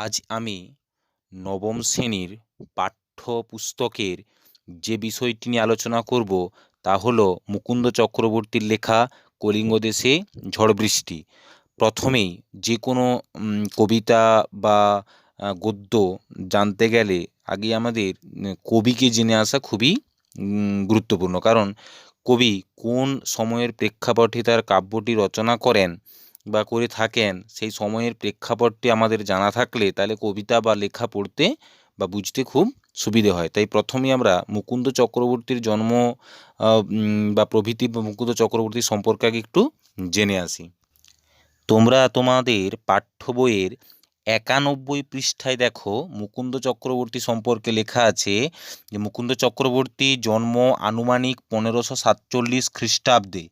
আজ আমি নবম শ্রেণীর পাঠ্যপুস্তকের যে বিষয়টি নিয়ে আলোচনা করব তা হলো মুকুন্দ চক্রবর্তীর লেখা কলিঙ্গ দেশে ঝড় বৃষ্টি। প্রথমেই যে কোনো কবিতা বা গদ্য জানতে গেলে আগে আমাদের কবিকে জেনে আসা খুবই গুরুত্বপূর্ণ। কারণ কবি কোন সময়ের প্রেক্ষাপটে তার কাব্যটি রচনা করেন বা করে থাকেন, সেই সময়ের প্রেক্ষাপটটি আমাদের জানা থাকলে তাহলে কবিতা বা লেখা পড়তে বা বুঝতে খুব সুবিধে হয়। তাই প্রথমেই আমরা মুকুন্দ চক্রবর্তীর জন্ম বা প্রভৃতি বা মুকুন্দ চক্রবর্তী সম্পর্কে আগে একটু জেনে আসি। তোমরা তোমাদের পাঠ্য বইয়ের 91 পৃষ্ঠায় দেখো মুকুন্দ চক্রবর্তী সম্পর্কে লেখা আছে যে মুকুন্দ চক্রবর্তী জন্ম আনুমানিক 1547 খ্রিস্টাব্দে।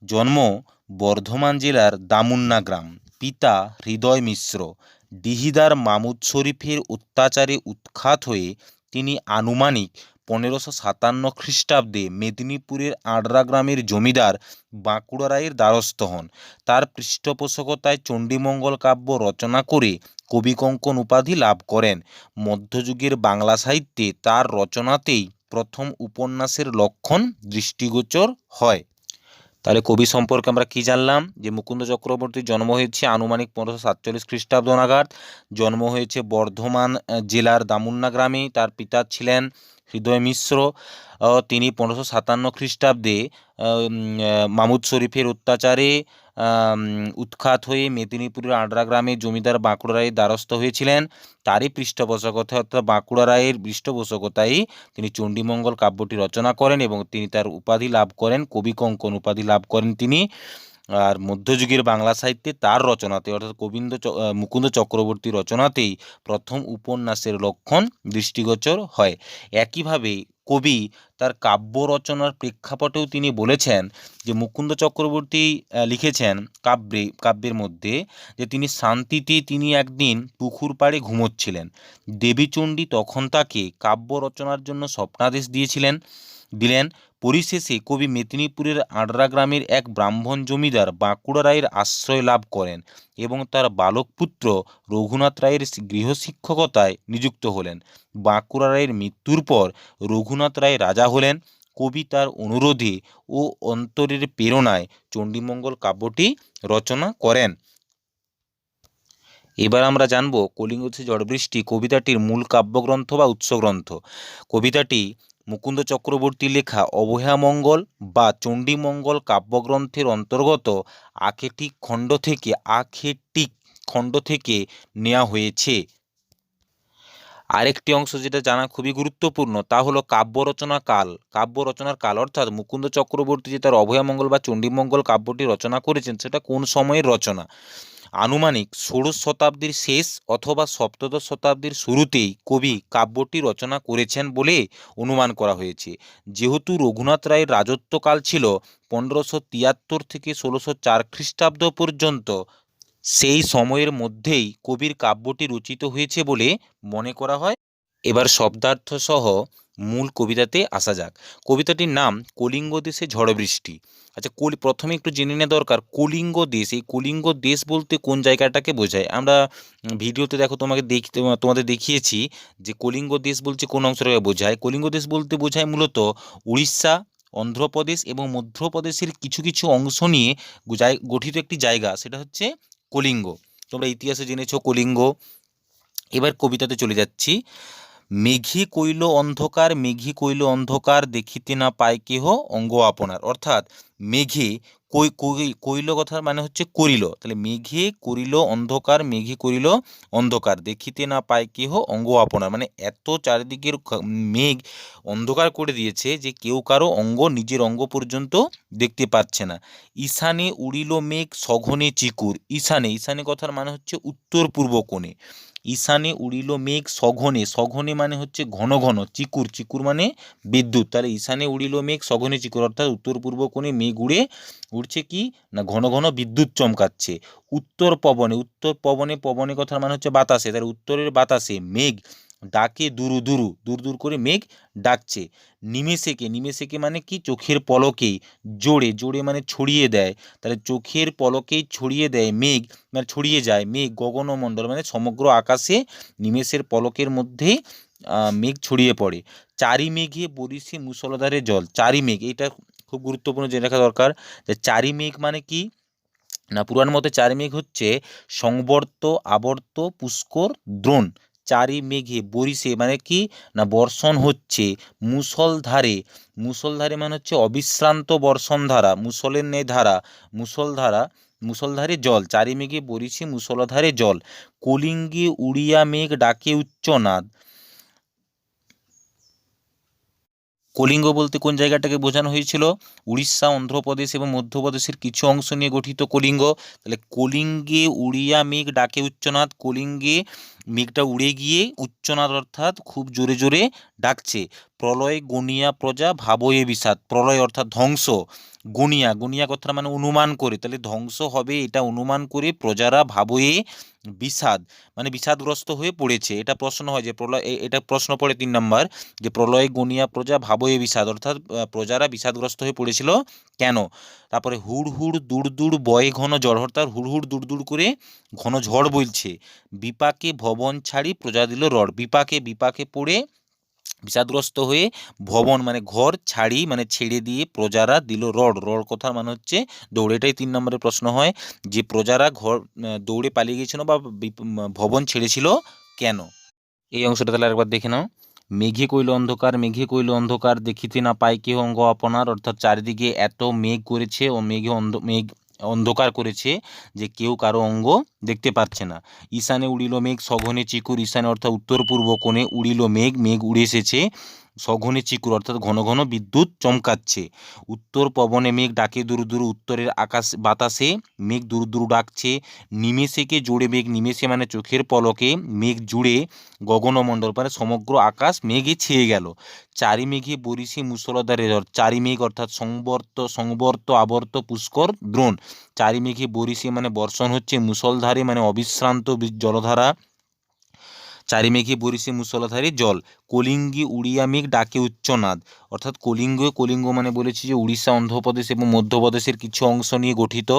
জন্ম বর্ধমান জেলার দামুন্না গ্রাম। পিতা হৃদয় মিশ্র। ডিহিদার মামুদ শরীফের অত্যাচারে উৎখাত হয়ে তিনি আনুমানিক 1557 খ্রিস্টাব্দে মেদিনীপুরের আড্রা গ্রামের জমিদার বাঁকুড়া রায়ের দ্বারস্থ হন। তার পৃষ্ঠপোষকতায় চণ্ডীমঙ্গল কাব্য রচনা করে কবিকঙ্কন উপাধি লাভ করেন। মধ্যযুগের বাংলা সাহিত্যে তার রচনাতেই প্রথম উপন্যাসের লক্ষণ দৃষ্টিগোচর হয়। তাহলে কবি সম্পর্কে আমরা কি জানলাম? যে মুকুন্দ চক্রবর্তীর জন্ম হয়েছে আনুমানিক 1547 খ্রিস্টাব্দ নাগাদ। জন্ম হয়েছে বর্ধমান জেলার দামুন্না গ্রামে। তার পিতা ছিলেন হৃদয় মিশ্র। তিনি 1557 খ্রিস্টাব্দে মামুদ শরীফের অত্যাচারে উৎখাত হয়ে মেদিনীপুরের আড্রা গ্রামে জমিদার বাঁকুড়া রায়ের দ্বারস্থ হয়েছিলেন। তারই পৃষ্ঠপোষকতায় অর্থাৎ বাঁকুড়া রায়ের পৃষ্ঠপোষকতায় তিনি চণ্ডীমঙ্গল কাব্যটি রচনা করেন এবং তিনি তার উপাধি লাভ করেন, কবিকঙ্কন উপাধি লাভ করেন তিনি। আর মধ্যযুগের বাংলা সাহিত্যে তার রচনাতে অর্থাৎ মুকুন্দ চক্রবর্তীর রচনাতেই প্রথম উপন্যাসের লক্ষণ দৃষ্টিগোচর হয়। একইভাবে কবি তার কাব্য রচনার প্রেক্ষাপটেও তিনি বলেছেন যে মুকুন্দ চক্রবর্তী লিখেছেন কাব্যের মধ্যে যে তিনি একদিন পুকুর পাড়ে ঘুমোচ্ছিলেন। দেবীচণ্ডী তখন তাকে কাব্য রচনার জন্য স্বপ্নাদেশ দিলেন। পরিশেষে কবি মেদিনীপুরের আড্রা গ্রামের এক ব্রাহ্মণ জমিদার বাঁকুড়া রায়ের আশ্রয় লাভ করেন এবং তার বালক পুত্র রঘুনাথ রায়ের গৃহশিক্ষকতায় নিযুক্ত হলেন। বাঁকুড়া রায়ের মৃত্যুর পর রঘুনাথ রায় রাজা হলেন। কবি তার অনুরোধে ও অন্তরের প্রেরণায় চণ্ডীমঙ্গল কাব্যটি রচনা করেন। এবার আমরা জানব কলিঙ্গ দেশে ঝড় বৃষ্টি কবিতাটির মূল কাব্যগ্রন্থ বা উৎসগ্রন্থ। কবিতাটি মুকুন্দ চক্রবর্তীর লেখা অভয়ামঙ্গল বা চণ্ডীমঙ্গল কাব্যগ্রন্থের অন্তর্গত আখেটিক খণ্ড থেকে নেওয়া হয়েছে। আরেকটি অংশ যেটা জানা খুবই গুরুত্বপূর্ণ তা হলো কাব্য রচনার কাল অর্থাৎ মুকুন্দ চক্রবর্তী যে তার অভয়ামঙ্গল বা চণ্ডীমঙ্গল কাব্যটি রচনা করেছেন সেটা কোন সময়ের রচনা। আনুমানিক ষোড়শ শতাব্দীর শেষ অথবা সপ্তদশ শতাব্দীর শুরুতেই কবি কাব্যটি রচনা করেছেন বলে অনুমান করা হয়েছে। যেহেতু রঘুনাথ রায়ের রাজত্বকাল ছিল 1573 থেকে 1604 খ্রিস্টাব্দ পর্যন্ত, সেই সময়ের মধ্যেই কবির কাব্যটি রচিত হয়েছে বলে মনে করা হয়। এবার শব্দার্থ সহ মূল কবিতাতে আসা যাক। কবিতাটির নাম কলিঙ্গ দেশে ঝড় বৃষ্টি। আচ্ছা, প্রথমে একটু জেনে নেওয়া দরকার কলিঙ্গ দেশ, এই কলিঙ্গ দেশ বলতে কোন জায়গাটাকে বোঝায়। আমরা ভিডিওতে দেখো তোমাদের দেখিয়েছি যে কলিঙ্গ দেশ বলছে কোন অংশটাকে বোঝায়। কলিঙ্গ দেশ বলতে বোঝায় মূলত উড়িষ্যা, অন্ধ্রপ্রদেশ এবং মধ্যপ্রদেশের কিছু কিছু অংশ নিয়ে গঠিত একটি জায়গা, সেটা হচ্ছে কলিঙ্গ। তোমরা ইতিহাসে জেনেছো কলিঙ্গ। এবার কবিতাতে চলে যাচ্ছি। মেঘে কইল অন্ধকার দেখিতে না পায় কেহ অঙ্গ আপনার। অর্থাৎ মেঘে কইল কথার মানে হচ্ছে করিল, তাহলে মেঘে করিল অন্ধকার দেখিতে না পায় কেহ অঙ্গ আপনার, মানে এত চারিদিকের মেঘ অন্ধকার করে দিয়েছে যে কেউ কারো নিজের অঙ্গ পর্যন্ত দেখতে পাচ্ছে না। ঈশানে উড়িল মেঘ সঘনে চিকুর। ঈশানে কথার মানে হচ্ছে উত্তর পূর্ব কোণে। ঈশানে উড়িল মেঘ সঘনে মানে হচ্ছে ঘন ঘন, চিকুর মানে বিদ্যুৎ। তাহলে ঈশানে উড়িল মেঘ সঘনে চিকুর অর্থাৎ উত্তর পূর্ব কোণে মেঘ উড়ছে কি না ঘন ঘন বিদ্যুৎ চমকাচ্ছে। উত্তর পবনে কথার মানে হচ্ছে বাতাসে, তাহলে উত্তরের বাতাসে মেঘ ডাকে দুরু দুরু, দূর দূর করে মেঘ ডাকছে। নিমেষেকে, নিমেষেকে মানে কি, চোখের পলকেই, জোরে জোরে মানে ছড়িয়ে দেয়, তাহলে চোখের পলকেই ছড়িয়ে দেয় মেঘ, মানে ছড়িয়ে যায় মেঘ গগনমণ্ডল মানে সমগ্র আকাশে নিমেষের পলকের মধ্যেই মেঘ ছড়িয়ে পড়ে। চারি মেঘে বরিশে মুষলধারে জল, চারি মেঘ এটা খুব গুরুত্বপূর্ণ জেনে রাখা দরকার, যে চারি মেঘ মানে কি না, পুরাণ মতে চারি মেঘ হচ্ছে সংবর্ত, আবর্ত, পুষ্কর, দ্রোণ। চারি মেঘে বরিশে মানে কি না, বর্ষণ হচ্ছে মুষলধারে, মুষলধারে মানে হচ্ছে অবিশ্রান্ত বর্ষণ ধারা, মুষলের ন্যায় ধারা, মুষলধারা, মুষলধারে জল, চারি মেঘে বরিশে মুষলধারে জল। কলিঙ্গে উড়িয়া মেঘ ডাকে উচ্চনাদ। কলিঙ্গ বলতে কোন জায়গাটাকে বোঝানো হয়েছিল? উড়িষ্যা, অন্ধ্রপ্রদেশ এবং মধ্যপ্রদেশের কিছু অংশ নিয়ে গঠিত কলিঙ্গ। তাহলে কলিঙ্গে উড়িয়া মেঘ ডাকে উচ্চনাদ, কলিঙ্গে মেঘটা উড়ে গিয়ে উচ্চনাদ অর্থাৎ খুব জোরে জোরে ডাকছে। প্রলয় গনিয়া প্রজা ভাবয়ে বিষাদ, প্রলয় অর্থাৎ ধ্বংস, গনিয়া, গনিয়া কথাটা মানে অনুমান করে, তাহলে ধ্বংস হবে এটা অনুমান করে প্রজারা ভাবয়ে বিষাদ মানে বিষাদগ্রস্ত হয়ে পড়েছে। এটা প্রশ্ন হয় যে প্রলয়, এটা প্রশ্ন পড়ে 3 নম্বর, যে প্রলয় গনিয়া প্রজা ভাবয়ে বিষাদ, অর্থাৎ প্রজারা বিষাদগ্রস্ত হয়ে পড়েছিল কেন। তারপরে হুড় হুড় দূর দূর বয়ে ঘন ঝড়, অর্থাৎ হুড় হুড় দূর দূর করে ঘন ঝড় বইছে। বিপাকে ভবন ছাড়ি প্রজা দিল রড, বিপাকে, বিপাকে পড়ে বিষাদগ্রস্ত হয়ে ভবন মানে ঘর ছাড়ি মানে ছেড়ে দিয়ে প্রজারা দিল রড, রড কথার মানে হচ্ছে দৌড়ে। এটাই 3 নম্বরের প্রশ্ন হয়, যে প্রজারা ঘর দৌড়ে পালিয়ে গিয়েছিল বা ভবন ছেড়েছিল কেন। এই অংশটা তাহলে একবার দেখে নাও। মেঘে কইল অন্ধকার, মেঘে কইল অন্ধকার, দেখিতে না পাই কেহ অঙ্গ আপনার, অর্থাৎ চারিদিকে এত মেঘ করেছে ও মেঘ অন্ধকার করেছে যে কেউ কারো অঙ্গ দেখতে পাচ্ছে না। ঈশানে উড়িল মেঘ সঘনে চিকুর, ঈশানে অর্থাৎ উত্তর পূর্ব কোণে, উড়িল মেঘ, মেঘ উড়ে এসেছে, সঘনে চিকুর অর্থাৎ ঘন ঘন বিদ্যুৎ চমকাচ্ছে। উত্তর পবনে মেঘ ডাকে দুরু দুরু, উত্তরের আকাশ বাতাসে মেঘ দুরু দুরু ডাকছে। নিমেষেকে জোড়ে মেঘ, নিমেষে মানে চোখের পলকে মেঘ জুড়ে গগনমণ্ডল মানে সমগ্র আকাশ মেঘে ছেয়ে গেল। চারি মেঘে বরিশে মুষলধারে ঝড়, চারি মেঘ অর্থাৎ সংবর্ত, আবর্ত, পুষ্কর, দ্রোণ। চারি মেঘে বরিশে মানে বর্ষণ হচ্ছে, মুষলধারে মানে অবিশ্রান্ত জলধারা, চারি মেঘে বরিশে মুষলধারে জল। কলিঙ্গে উড়িয়া মেঘ ডাকে উচ্চনাদ, অর্থাৎ কলিঙ্গ, কলিঙ্গ মানে বলেছি যে উড়িষ্যা, অন্ধ্রপ্রদেশ এবং মধ্যপ্রদেশের কিছু অংশ নিয়ে গঠিত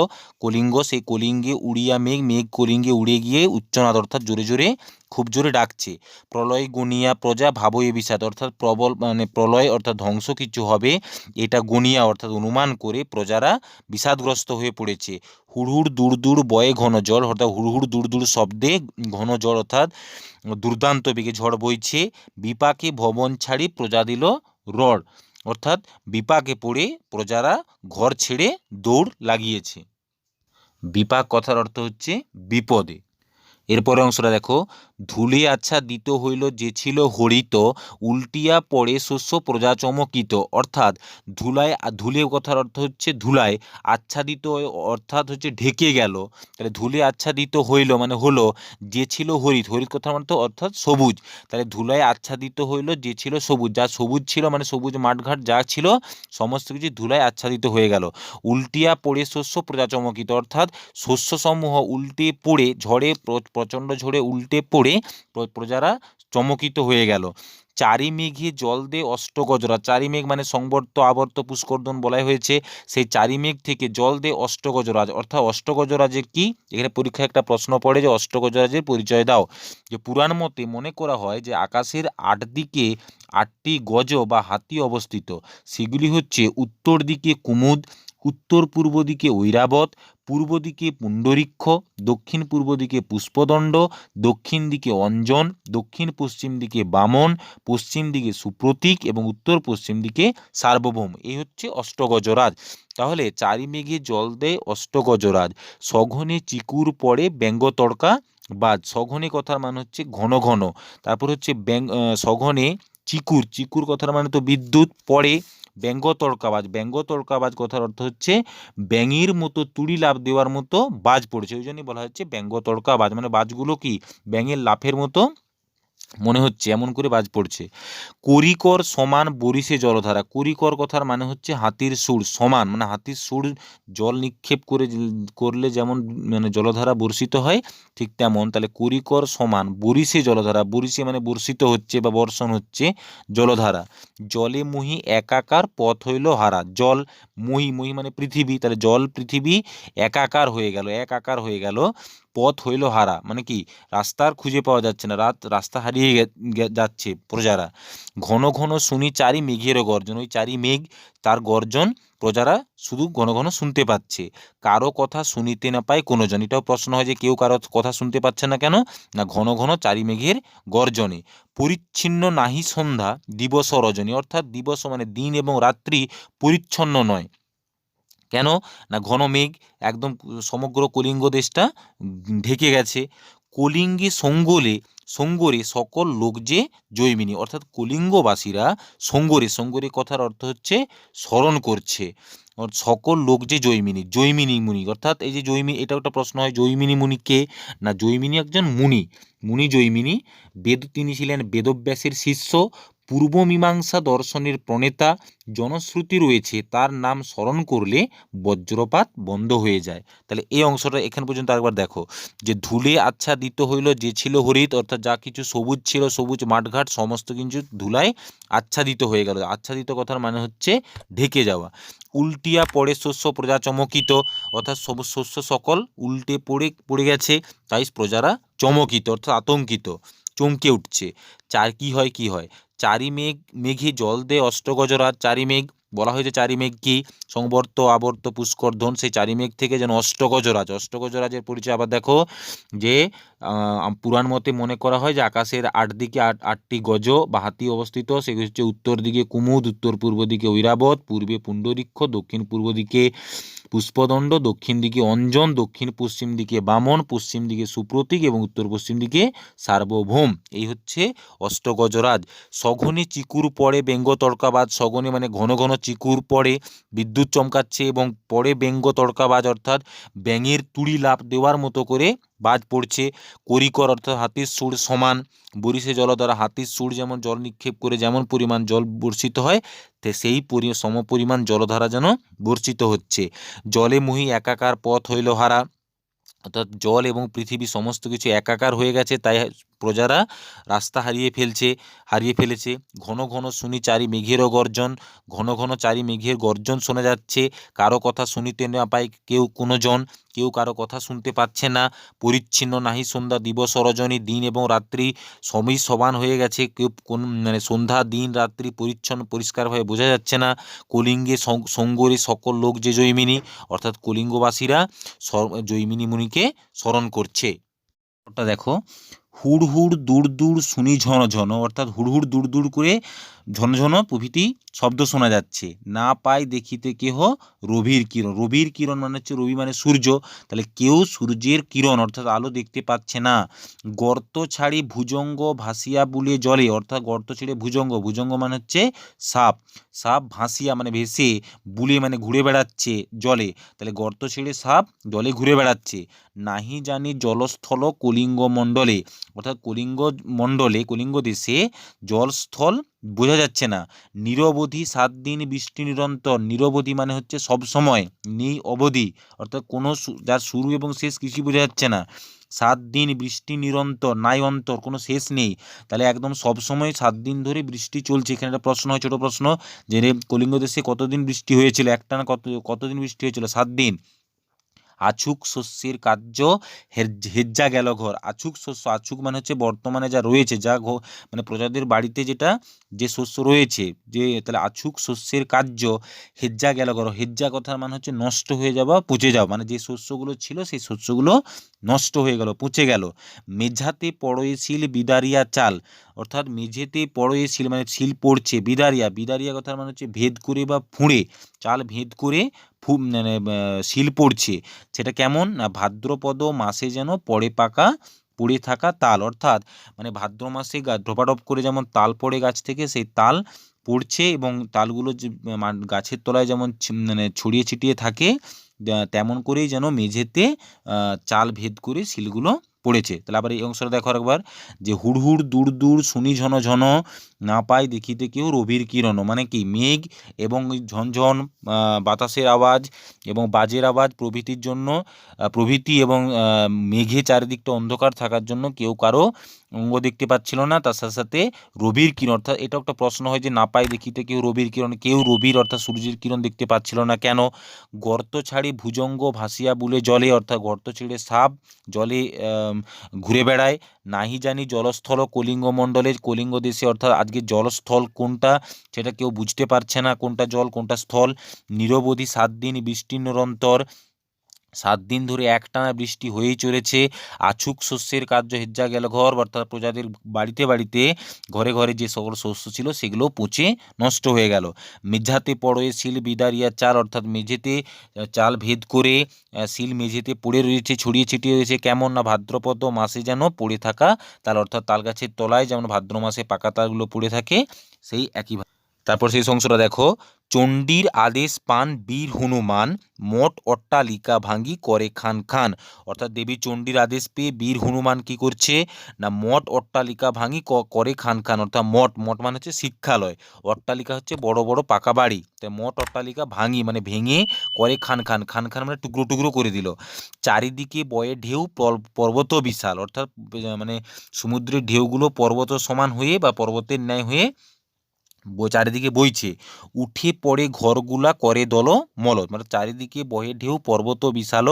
কলিঙ্গ, সেই কলিঙ্গে উড়িয়া মেঘ, মেঘ কলিঙ্গে উড়ে গিয়ে উচ্চনাদ অর্থাৎ জোরে জোরে খুব জোরে ডাকছে। প্রলয় গনিয়া প্রজা ভাবয়ে বিষাদ, অর্থাৎ প্রবল মানে প্রলয় অর্থাৎ ধ্বংস কিছু হবে এটা গনিয়া অর্থাৎ অনুমান করে প্রজারা বিষাদগ্রস্ত হয়ে পড়েছে। হুড়হুড় দূর দূর বয়ে ঘন জল, অর্থাৎ হুড়হুড় দূর দূর শব্দে ঘন জল অর্থাৎ দুর্দান্ত বেগে ঝড় বইছে। বিপাকে ভবন ছাড়ি প্রজা দিল রড, অর্থাৎ বিপাকে পড়ে প্রজারা ঘর ছেড়ে দৌড় লাগিয়েছে। বিপাক কথার অর্থ হচ্ছে বিপদে। এরপরে অংশটা দেখো, ধুলে আচ্ছাদিত হইল যে ছিল হরিত, উল্টিয়া পড়ে শস্য প্রজা চমকিত, অর্থাৎ ধুলায়, ধুলে কথার অর্থ হচ্ছে ধুলায়, আচ্ছাদিত অর্থাৎ হচ্ছে ঢেকে গেল, তাহলে ধুলে আচ্ছাদিত হইল মানে হলো যে ছিল হরিত, হরিত কথার অর্থ অর্থাৎ সবুজ, তাহলে ধুলায় আচ্ছাদিত হইল যে ছিল সবুজ, যা সবুজ ছিল মানে সবুজ মাঠঘাট যা ছিল সমস্ত কিছু ধুলায় আচ্ছাদিত হয়ে গেল। উল্টিয়া পড়ে শস্য প্রজা চমকিত, অর্থাৎ শস্যসমূহ উল্টে পড়ে ঝড়ে, প্রচণ্ড ঝড়ে উল্টে পড়ে প্রজারা চমকিত হয়ে গেল। চারি মেঘে জল দে অষ্টগজরা, চারি মেঘ মানে সংবর্ত, আবর্ত, পুষ্করদন বলাই হয়েছে, সেই চারি মেঘ থেকে জল দে অষ্টগজরাজ, অর্থাৎ অষ্টগজরাজের কি, এখানে পরীক্ষায় একটা প্রশ্ন পড়ে যে অষ্টগজরাজের পরিচয় দাও। যে পুরাণ মতে মনে করা হয় যে আকাশের 8 দিকে 8টি গজ বা হাতি অবস্থিত, সেগুলি হচ্ছে উত্তর দিকে কুমুদ, উত্তর পূর্ব দিকে ঐরাবত, পূর্ব দিকে পুণ্ডরীক্ষ, দক্ষিণ পূর্ব দিকে পুষ্পদণ্ড, দক্ষিণ দিকে অঞ্জন, দক্ষিণ পশ্চিম দিকে বামন, পশ্চিম দিকে সুপ্রতীক এবং উত্তর পশ্চিম দিকে সার্বভৌম। এই হচ্ছে অষ্টগজরাজ। তাহলে চারি মেঘে জল দেয় অষ্টগজরাজ, সঘনে চিকুর পড়ে ব্যঙ্গ তড়কা বাজ, সঘনে কথার মানে হচ্ছে ঘন ঘন, তারপর হচ্ছে সঘনে চিকুর, চিকুর কথার মানে তো বিদ্যুৎ, পড়ে ব্যঙ্গ তড়কাবাজ, ব্যঙ্গ তড়কাবাজ কথার অর্থ হচ্ছে ব্যাঙের মতো তুড়ি লাফ দেওয়ার মতো বাজ পড়েছে, ওই জন্যই বলা হচ্ছে ব্যঙ্গ তড়কাবাজ, মানে বাজগুলো কি ব্যাঙের লাফের মতো মনে হচ্ছে এমন করে বাজ পড়ছে। করিকর সমান বরিশে জলধারা। করিকর কথার মানে হচ্ছে হাতির সুর, সমান মানে হাতির সুর জল নিক্ষেপ করে করলে যেমন মানে জলধারা বর্ষিত হয়, ঠিক তেমন তাহলে করিকর সমান বরিশে জলধারা। বরিশে মানে বর্ষিত হচ্ছে বা বর্ষণ হচ্ছে জলধারা। জলে মুহি একাকার পথ হইল হারা। জল মুহি, মুহি মানে পৃথিবী, তাহলে জল পৃথিবী একাকার হয়ে গেল, একাকার হয়ে গেল। পথ হইল হারা মানে কি, রাস্তার খুঁজে পাওয়া যাচ্ছে না, রাস্তা হারিয়ে যাচ্ছে প্রজারা। ঘন ঘন শুনি চারি মেঘেরও গর্জন। ওই চারি মেঘ তার গর্জন প্রজারা শুধু ঘন ঘন শুনতে পাচ্ছে। কারো কথা শুনিতে না পায় কোনো জন। এটাও প্রশ্ন হয় যে কেউ কারো কথা শুনতে পাচ্ছে না কেন, না ঘন ঘন চারি মেঘের গর্জনে। পরিচ্ছিন্ন নাহি সন্ধ্যা দিবস রজনী। অর্থাৎ দিবস মানে দিন এবং রাত্রি পরিচ্ছন্ন নয়। কেন, না ঘন মেঘ একদম সমগ্র কলিঙ্গ দেশটা ঢেকে গেছে। কলিঙ্গে সঙ্গলে সঙ্গরে সকল লোক যে জৈমিনী। অর্থাৎ কলিঙ্গবাসীরা সঙ্গরে, সঙ্গরে কথার অর্থ হচ্ছে স্মরণ করছে সকল লোক যে জৈমিনী। জৈমিনী মুনি অর্থাৎ এই যে জৈমিনী, এটা একটা প্রশ্ন হয় জৈমিনী মুনি কে, না জৈমিনী একজন মুনি, মুনি জৈমিনী। তিনি ছিলেন বেদব্যাসের শিষ্য, পূর্ব মীমাংসা দর্শনের প্রণেতা। জনশ্রুতি রয়েছে তার নাম স্মরণ করলে বজ্রপাত বন্ধ হয়ে যায়। তাহলে এই অংশটা এখান পর্যন্ত আরেকবার দেখো, যে ধুলে আচ্ছাদিত হইল যে ছিল হরিত। অর্থাৎ যা কিছু সবুজ ছিল, সবুজ মাঠঘাট সমস্ত কিছু ধুলায় আচ্ছাদিত হয়ে গেল। আচ্ছাদিত কথার মানে হচ্ছে ঢেকে যাওয়া। উল্টিয়া পড়ে শস্য প্রজা চমকিত। অর্থাৎ সবুজ শস্য সকল উল্টে পড়ে পড়ে গেছে, তাই প্রজারা চমকিত অর্থাৎ আতঙ্কিত, চমকে উঠছে। কি হয়, কি হয়, চারি মেঘ মেঘে জল দে অষ্টগজরাজ। চারি মেঘ বলা হয়েছে, চারি মেঘ কি, সংবর্ত আবর্ত পুষ্কর ধন। সেই চারি মেঘ থেকে যেন অষ্টগজরাজ। অষ্টগজরাজের পরিচয় আবার দেখো, যে পুরাণ মতে মনে করা হয় যে আকাশের দিকে আটটি গজ বা হাতি অবস্থিত। সেগুলি হচ্ছে উত্তর দিকে কুমুদ, উত্তর পূর্ব দিকে ঐরাবত, পূর্বে পুণ্ডরীক্ষ, দক্ষিণ পূর্ব দিকে পুষ্পদণ্ড, দক্ষিণ দিকে অঞ্জন, দক্ষিণ পশ্চিম দিকে বামন, পশ্চিম দিকে সুপ্রতীক এবং উত্তর পশ্চিম দিকে সার্বভৌম। এই হচ্ছে অষ্টগজরাজ। সঘনে চিকুর পড়ে ব্যঙ্গ তড়কাবাজ। সঘনে মানে ঘন ঘন চিকুর পড়ে, বিদ্যুৎ চমকাচ্ছে এবং পড়ে ব্যঙ্গ তড়কাবাজ অর্থাৎ ব্যাঙের তুড়ি লাফ দেওয়ার মতো করে বাজ পড়ছে। করিকর অর্থাৎ হাতির সুর সমান বরিশে জলধারা। হাতির সুর যেমন জল নিক্ষেপ করে যেমন পরিমাণ জল বর্ষিত হয়, সেই সমপরিমাণ জলধারা যেন বর্ষিত হচ্ছে। জলে মুহি একাকার পথ হইল হারা। অর্থাৎ জল এবং পৃথিবী সমস্ত কিছু একাকার হয়ে গেছে, তাই প্রজারা রাস্তা হারিয়ে ফেলেছে। ঘন ঘন শুনি চারি মেঘেরও গর্জন। ঘন ঘন চারি মেঘের গর্জন শোনা যাচ্ছে। কারো কথা শুনিতে না পায় কোনো জন, কেউ কারো কথা শুনতে পাচ্ছে না। পরিচ্ছিন্ন নাহি সন্ধ্যা দিবস রজনী। দিন এবং রাত্রি সমান হয়ে গেছে, কেউ কোন মানে সন্ধ্যা দিন রাত্রি পরিচ্ছন্ন পরিষ্কারভাবে বোঝা যাচ্ছে না। কলিঙ্গে সঙ্গরে সকল লোক যে জৈমিনী। অর্থাৎ কলিঙ্গবাসীরা জৈমিনী মুনিকে স্মরণ করছে। ওটা দেখো, হুড় হুড় দূর দূর শুনি ঝন ঝন। অর্থাৎ হুড় হুড় দূর দূর করে ঝনঝন প্রভৃতি শব্দ শোনা যাচ্ছে। না পাই দেখিতে কেহ রবির কিরণ। রবির কিরণ মানে হচ্ছে, রবি মানে সূর্য, তাহলে কেউ সূর্যের কিরণ অর্থাৎ আলো দেখতে পাচ্ছে না। গর্ত ছাড়ি ভুজঙ্গ ভাসিয়া বুলে জলে। অর্থাৎ গর্ত ছেড়ে ভুজঙ্গ, ভুজঙ্গ মানে হচ্ছে সাপ, সাপ ভাসিয়া মানে ভেসে, বুলে মানে ঘুরে বেড়াচ্ছে জলে, তাহলে গর্ত ছেড়ে সাপ জলে ঘুরে বেড়াচ্ছে। নাহি জানি জলস্থল কলিঙ্গ মণ্ডলে। অর্থাৎ কলিঙ্গ মণ্ডলে, কলিঙ্গ দেশে জলস্থল বোঝা যাচ্ছে না। নিরবধি 7 দিন বৃষ্টি নিরন্তর। নিরবধি মানে হচ্ছে সব সময়, নেই অবধি অর্থাৎ কোনো যার শুরু এবং শেষ কিছুই বোঝা যাচ্ছে না। 7 দিন বৃষ্টি নিরন্তর, নাই অন্তর, কোনো শেষ নেই, তাহলে একদম সব সময় 7 দিন ধরে বৃষ্টি চলছে। এখানে একটা প্রশ্ন হয়, ছোট প্রশ্ন, যে কলিঙ্গ দেশে কতদিন বৃষ্টি হয়েছিল, একটানা কতদিন বৃষ্টি হয়েছিল, 7 দিন। আছুক শস্যের কার্য হেজ্জা গেল ঘর। আছুক শস্য, আছুক মানে হচ্ছে বর্তমানে যা রয়েছে, যা মানে প্রজাদের বাড়িতে যেটা যে শস্য রয়েছে, যে তাহলে আছুক শস্যের কার্য হেজ্জা গেল ঘর। হেজ্জা কথার মানে হচ্ছে নষ্ট হয়ে যাওয়া, পচে যাওয়া, মানে যে শস্যগুলো ছিল সেই শস্যগুলো নষ্ট হয়ে গেল, পচে গেল। মেঝাতে পড়য়ে শিল বিদারিয়া চাল। অর্থাৎ মেঝেতে পড়য়ে শিল মানে শিল পড়ছে, বিদারিয়া, বিদারিয়া কথার মানে হচ্ছে ভেদ করে বা ফুঁড়ে, চাল ভেদ করে মানে শিল পড়ছে। সেটা কেমন, না ভাদ্রপদ মাসে যেন পড়ে থাকা তাল। অর্থাৎ মানে ভাদ্র মাসে ঢোপাঢপ করে যেমন তাল পড়ে গাছ থেকে, সেই তাল পড়ছে এবং তালগুলো যে গাছের তলায় যেমন মানে ছড়িয়ে ছিটিয়ে থাকে, তেমন করেই যেন মেঝেতে চাল ভেদ করে শিলগুলো পড়েছে। তাহলে আবার এই অংশটা দেখো একবার, যে হুড়হুড় দূর দূর শুনি ঝন ঝন, না পায় দেখিতে কেউ রবির কিরণ। মানে কি, মেঘ এবং ওই ঝনঝন বাতাসের আওয়াজ এবং বাজের আওয়াজ প্রভৃতির জন্য প্রভৃতি এবং মেঘে চারিদিকটা অন্ধকার থাকার জন্য কেউ কারো অঙ্গ দেখতে পাচ্ছিল না। তার সাথে সাথে রবির কিরণ, অর্থাৎ এটা একটা প্রশ্ন হয় যে না পায় দেখিতে কেউ রবির কিরণ, কেউ রবির অর্থাৎ সূর্যের কিরণ দেখতে পাচ্ছিল না কেন? গর্ত ছাড়ি ভুজঙ্গ ভাসিয়া বুলে জলে, অর্থাৎ গর্ত ছেড়ে সাপ জলে ঘুরে বেড়ায়। নাহি জানি জলস্থল কলিঙ্গ মণ্ডলে, কলিঙ্গ দেশে অর্থাৎ আজকে জলস্থল কোনটা সেটা কেউ বুঝতে পারছে না, কোনটা জল কোনটা স্থল। নিরবধি 7 দিন বৃষ্টি নিরন্তর, 7 দিন ধরে একটানা বৃষ্টি হয়েই চলেছে। আছুক শস্যের কার্য হেজ্জা গেল ঘর, অর্থাৎ প্রজাদের বাড়িতে বাড়িতে ঘরে ঘরে যে সকল শস্য ছিল সেগুলো পচে নষ্ট হয়ে গেল। মেঝাতে পড়ে শিল বিদারিয়া চাল, অর্থাৎ মেঝেতে চাল ভেদ করে শিল মেঝেতে পড়ে রয়েছে, ছড়িয়ে ছিটিয়ে রয়েছে। কেমন না ভাদ্রপদ মাসে যেন পড়ে থাকা তাল, অর্থাৎ তাল গাছের তলায় যেমন ভাদ্র মাসে পাকা তালগুলো পড়ে থাকে, সেই একই। তারপর সেই অংশটা দেখো, চণ্ডীর আদেশ পান বীর হনুমান, মঠ অট্টালিকা ভাঙ্গি করে খান খান। অর্থাৎ দেবী চণ্ডীর আদেশ পেয়ে বীর হনুমান কি করছে না, মঠ অট্টালিকা ভাঙ্গি করে খান খান। অর্থাৎ মঠ, মঠ মানে হচ্ছে শিক্ষালয়, অট্টালিকা হচ্ছে বড় বড় পাকা বাড়ি, তাই মঠ অট্টালিকা ভাঙি মানে ভেঙে করে খান খান, খান খান মানে টুকরো টুকরো করে দিল। চারিদিকে বয়ে ঢেউ পর্বত বিশাল, অর্থাৎ মানে সমুদ্রের ঢেউগুলো পর্বত সমান হয়ে বা পর্বতের ন্যায় হয়ে চারিদিকে বইছে। উঠে পড়ে ঘরগুলা করে দলমল, মানে চারিদিকে বহে ঢেউ পর্বত বিশাল,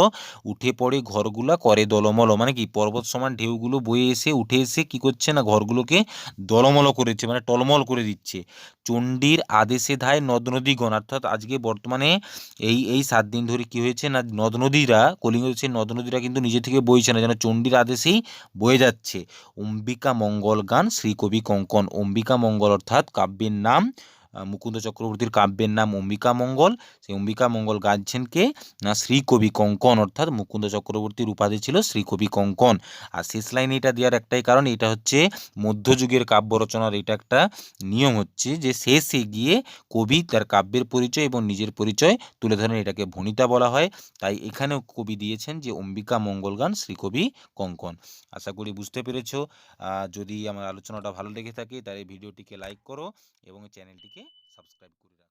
উঠে পড়ে ঘরগুলা করে দলমল। মানে কি, পর্বত সমান ঢেউগুলো বয়ে এসে উঠে এসে কি করছে না, ঘরগুলোকে দলমল করেছে মানে টলমল করে দিচ্ছে। চণ্ডীর আদেশে ধায় নদ নদীগণ, অর্থাৎ আজকে বর্তমানে এই 7 দিন ধরে কি হয়েছে না, নদ নদীরা, কলিঙ্গ দেশের নদ নদীরা কিন্তু নিজে থেকে বইছে না, যেন চণ্ডীর আদেশেই বয়ে যাচ্ছে। অম্বিকা মঙ্গল গান শ্রীকবি কঙ্কন, অম্বিকা মঙ্গল অর্থাৎ কাব্যের নাম, মুকুন্দ চক্রবর্তীর কাব্যের নাম অম্বিকা মঙ্গল। সেই অম্বিকা মঙ্গল গাইছেন কে না, শ্রীকবি কঙ্কন, অর্থাৎ মুকুন্দ চক্রবর্তীর উপাধি ছিল শ্রীকবি কঙ্কন। আর শেষ লাইনে এটা দেওয়ার একটাই কারণ, এটা হচ্ছে মধ্যযুগের কাব্য রচনার এটা একটা নিয়ম হচ্ছে যে শেষে গিয়ে কবি তার কাব্যের পরিচয় এবং নিজের পরিচয় তুলে ধরেন, এটাকে ভণিতা বলা হয়। তাই এখানেও কবি দিয়েছেন যে অম্বিকা মঙ্গল গান শ্রীকবি কঙ্কন। আশা করি বুঝতে পেরেছো। যদি আমার আলোচনাটা ভালো লেগে থাকে তাহলে ভিডিওটিকে লাইক করো এবং চ্যানেলটিকে সাবস্ক্রাইব করে রাখো।